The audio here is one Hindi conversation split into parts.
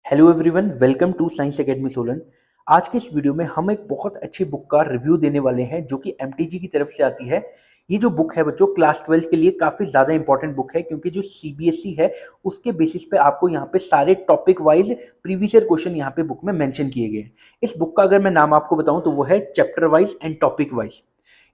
Hello everyone, welcome to science academy Solan. आज के इस वीडियो में हम एक बहुत अच्छी बुक का रिव्यू देने वाले हैं जो कि एमटीजी की तरफ से आती है। ये जो बुक है बच्चों, क्लास 12 के लिए काफ़ी ज़्यादा इंपॉर्टेंट बुक है क्योंकि जो सीबीएसई है उसके बेसिस पे आपको यहाँ पे सारे topic wise previous year question यहाँ पे बुक में मेंशन किए गए हैं। इस बुक का अगर मैं नाम आपको बताऊं तो वो है chapter wise and topic wise.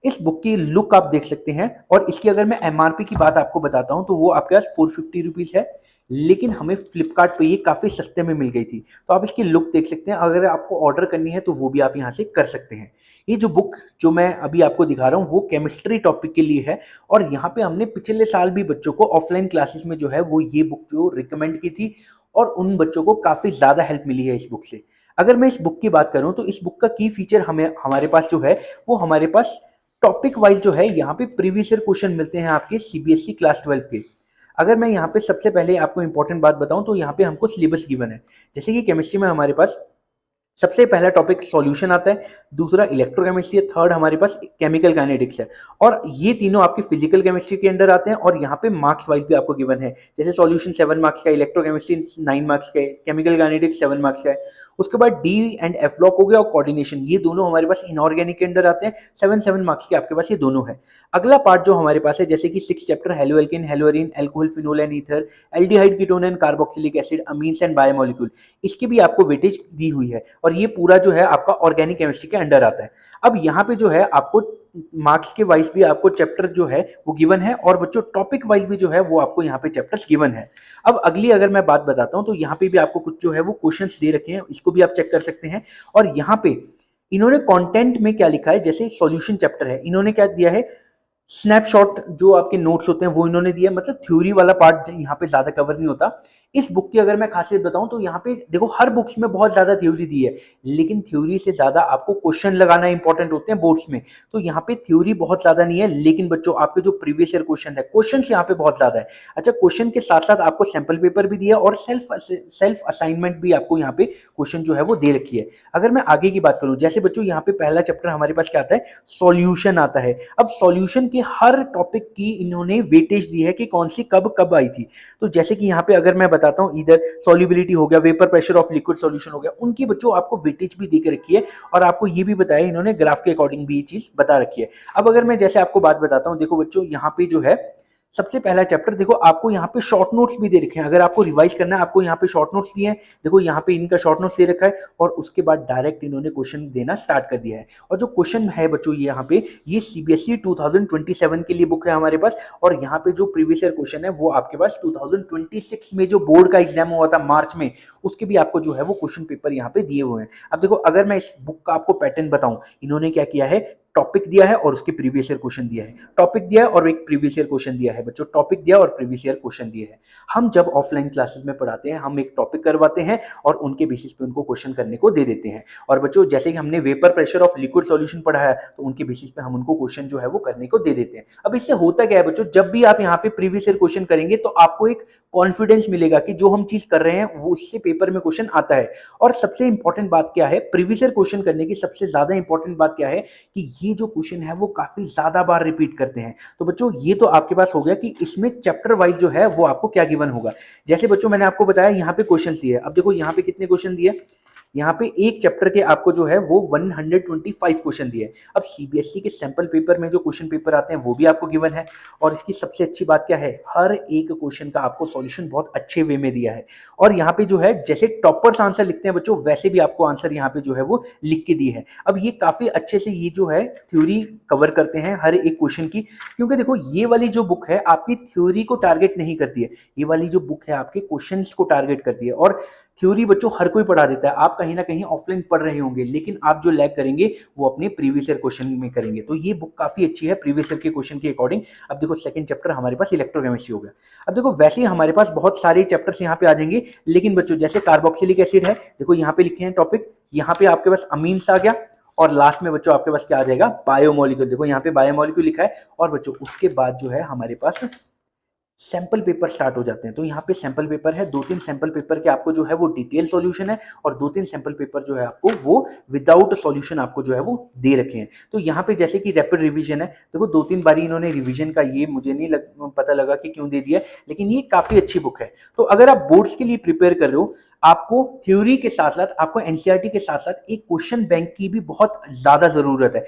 इस बुक की लुक आप देख सकते हैं और इसकी अगर मैं एमआरपी की बात आपको बताता हूं तो वो आपके पास 450 रुपीज़ है, लेकिन हमें फ्लिपकार्ट पे ये काफ़ी सस्ते में मिल गई थी। तो आप इसकी लुक देख सकते हैं, अगर आपको ऑर्डर करनी है तो वो भी आप यहाँ से कर सकते हैं। ये जो बुक जो मैं अभी आपको दिखा रहा हूँ वो केमिस्ट्री टॉपिक के लिए है और यहाँ पे हमने पिछले साल भी बच्चों को ऑफलाइन क्लासेस में जो है वो ये बुक जो रिकमेंड की थी और उन बच्चों को काफ़ी ज़्यादा हेल्प मिली है इस बुक से। अगर मैं इस बुक की बात करूँ तो इस बुक का की फीचर हमें हमारे पास जो है वो हमारे पास टॉपिक वाइज जो है यहाँ पे प्रीवियस ईयर क्वेश्चन मिलते हैं आपके सीबीएसई क्लास 12 के। अगर मैं यहाँ पे सबसे पहले आपको इंपॉर्टेंट बात बताऊं तो यहाँ पे हमको सिलेबस गिवन है। जैसे कि केमिस्ट्री में हमारे पास सबसे पहला टॉपिक सॉल्यूशन आता है, दूसरा इलेक्ट्रोकेमिस्ट्री है, थर्ड हमारे पास केमिकल काइनेटिक्स है और ये तीनों आपकी फिजिकल केमिस्ट्री के अंडर आते हैं और यहाँ पे मार्क्स वाइज भी आपको गिवन है। जैसे सॉल्यूशन 7 मार्क्स का, इलेक्ट्रोकेमिस्ट्री 9 मार्क्स का है, केमिकल काइनेटिक्स 7 मार्क्स का है। उसके बाद डी एंड एफ ब्लॉक हो गया और कोऑर्डिनेशन, ये दोनों हमारे पास इनऑर्गेनिक के अंडर आते हैं। 7 मार्क्स के आपके पास ये दोनों है। अगला पार्ट जो हमारे पास है जैसे कि 6 chapter haloalkane, haloarene, alcohol, phenol and ether, aldehyde, ketone and carboxylic acid, amines and biomolecule, इसकी भी आपको वेटेज दी हुई है और ये पूरा जो है आपका ऑर्गेनिक केमिस्ट्री के अंडर आता है। अब यहाँ पे जो है आपको मार्क्स के वाइज भी आपको चैप्टर जो है वो गिवन है और बच्चों टॉपिक वाइज भी जो है वो आपको यहाँ पे चैप्टर्स गिवन है। अब अगली अगर मैं बात बताता हूँ तो यहाँ पे भी आपको कुछ जो है वो क्वेश्चंस दे रखे हैं, इसको भी आप चेक कर सकते हैं। और यहाँ पे इन्होंने कंटेंट में क्या लिखा है, जैसे सॉल्यूशन चैप्टर है, इन्होंने क्या दिया है, स्नैपशॉट जो आपके नोट्स होते हैं वो इन्होंने दिया, मतलब थ्योरी वाला पार्ट यहाँ पे ज्यादा कवर नहीं होता। इस बुक की अगर मैं खासियत बताऊं तो यहाँ पे देखो हर बुक्स में बहुत ज्यादा थ्योरी दी है, लेकिन थ्योरी से ज्यादा आपको क्वेश्चन लगाना इंपॉर्टेंट होते हैं बोर्ड्स में। तो यहाँ पे थ्योरी बहुत ज्यादा नहीं है, लेकिन बच्चों आपके जो प्रीवियस ईयर क्वेश्चन है, क्वेश्चन यहाँ पे बहुत ज्यादा है। अच्छा, क्वेश्चन के साथ साथ आपको सैंपल पेपर भी दिया और सेल्फ असाइनमेंट भी आपको यहाँ पे क्वेश्चन जो है वो दे रखी है। अगर मैं आगे की बात करूं, जैसे बच्चों यहाँ पे पहला चैप्टर हमारे पास क्या आता है, सॉल्यूशन आता है। अब सॉल्यूशन के हर टॉपिक की इन्होंने वेटेज दी है कि कौन सी कब कब आई थी। तो जैसे कि यहाँ पे अगर मैं बताता हूँ, इधर सॉल्युबिलिटी हो गया, vapour pressure of liquid solution हो गया, उनकी बच्चों आपको वेटेज भी देकर रखी है और आपको ये भी बताया इन्होंने ग्राफ के अकॉर्डिंग भी ये चीज बता रखी है। अब अगर मैं जैसे आपको बात बताता हूँ, देखो बच्चों यहाँ पे जो है सबसे पहला चैप्टर, देखो आपको यहाँ पे शॉर्ट नोट्स भी दे रखे हैं, अगर आपको रिवाइज करना है आपको यहाँ पे शॉर्ट नोट्स दिए हैं। देखो यहाँ पे इनका शॉर्ट नोट्स दे रखा है और उसके बाद डायरेक्ट इन्होंने क्वेश्चन देना स्टार्ट कर दिया है। और जो क्वेश्चन है बच्चों ये यहाँ पे ये सीबीएसई 2027 के लिए बुक है हमारे पास और यहाँ पे जो प्रीवियस ईयर क्वेश्चन है वो आपके पास 2026 में जो बोर्ड का एग्जाम हुआ था मार्च में, उसके भी आपको जो है वो क्वेश्चन पेपर यहाँ पे दिए हुए हैं। अब देखो अगर मैं इस बुक का आपको पैटर्न बताऊं, इन्होंने क्या किया है, टॉपिक दिया है और उसके प्रीवियस ईयर क्वेश्चन दिया है, टॉपिक दिया है और एक प्रीवियस ईयर क्वेश्चन दिया है बच्चों, टॉपिक दिया और प्रीवियस ईयर क्वेश्चन दिया है। हम जब ऑफलाइन क्लासेस में पढ़ाते हैं हम एक टॉपिक करवाते हैं और उनके बेसिस पे उनको क्वेश्चन करने को दे देते हैं। और बच्चों जैसे कि हमने vapour pressure of liquid solution पढ़ा है तो उनके बेसिस पे हम उनको क्वेश्चन जो है वो करने को दे देते हैं। अब इससे होता क्या है बच्चों, जब भी आप यहाँ पे प्रीवियस ईयर क्वेश्चन करेंगे तो आपको एक कॉन्फिडेंस मिलेगा कि जो हम चीज कर रहे हैं वो उससे पेपर में क्वेश्चन आता है। और सबसे इंपॉर्टेंट बात क्या है, प्रीवियस ईयर क्वेश्चन करने की सबसे ज्यादा इंपॉर्टेंट बात क्या है कि ये जो क्वेश्चन है वो काफी ज्यादा बार रिपीट करते हैं। तो बच्चों ये तो आपके पास हो गया कि इसमें चैप्टर वाइज जो है वो आपको क्या गिवन होगा। जैसे बच्चों मैंने आपको बताया यहाँ पे क्वेश्चन दिए, अब देखो यहाँ पे कितने क्वेश्चन दिए, यहाँ पे एक चैप्टर के आपको जो है वो 125 क्वेश्चन दिए। अब सीबीएसई के सैंपल पेपर में जो क्वेश्चन पेपर आते हैं वो भी आपको गिवन है और इसकी सबसे अच्छी बात क्या है, हर एक क्वेश्चन का आपको सॉल्यूशन बहुत अच्छे वे में दिया है। और यहाँ पे जो है जैसे टॉपर्स आंसर लिखते हैं बच्चों, वैसे भी आपको आंसर यहाँ पे जो है वो लिख के दिए है। अब ये काफी अच्छे से ये जो है थ्योरी कवर करते हैं हर एक क्वेश्चन की, क्योंकि देखो ये वाली जो बुक है आपकी थ्योरी को टारगेट नहीं करती है, ये वाली जो बुक है आपके क्वेश्चंस को टारगेट करती है। और थ्योरी बच्चों हर कोई पढ़ा देता है, आप कहीं ना कहीं ऑफलाइन पढ़ रहे होंगे, लेकिन आप जो लैग करेंगे वो अपने प्रीवियस ईयर क्वेश्चन में करेंगे। तो ये बुक काफी अच्छी है प्रीवियस ईयर के क्वेश्चन के अकॉर्डिंग। अब देखो सेकंड चैप्टर हमारे पास इलेक्ट्रोकेमिस्ट्री हो गया। अब देखो वैसे ही हमारे पास बहुत सारे चैप्टर्स यहाँ पे आ जाएंगे, लेकिन बच्चों जैसे कार्बोक्सिलिक एसिड है, देखो यहाँ पे लिखे हैं टॉपिक, यहाँ पे आपके पास अमीन्स आ गया और लास्ट में बच्चों आपके पास क्या आ जाएगा, बायोमोलिक्यूल। देखो यहाँ पे बायोमोलिक्यूल लिखा है और बच्चों उसके बाद जो है हमारे पास सैंपल पेपर स्टार्ट हो जाते हैं। तो यहाँ पे सैंपल पेपर है, 2-3 सैंपल पेपर के आपको जो है वो डिटेल सॉल्यूशन है और 2-3 सैंपल पेपर जो है आपको वो विदाउट सॉल्यूशन आपको जो है वो दे रखे हैं। तो यहाँ पे जैसे कि रैपिड रिवीजन है, देखो 2-3 बारी इन्होंने रिवीजन का ये मुझे नहीं पता लगा कि क्यों दे दिया है, लेकिन ये काफ़ी अच्छी बुक है। तो अगर आप बोर्ड्स के लिए प्रिपेयर कर रहे हो, आपको थ्योरी के साथ-साथ, आपको एनसीईआरटी के साथ-साथ एक क्वेश्चन बैंक की भी बहुत ज़्यादा ज़रूरत है।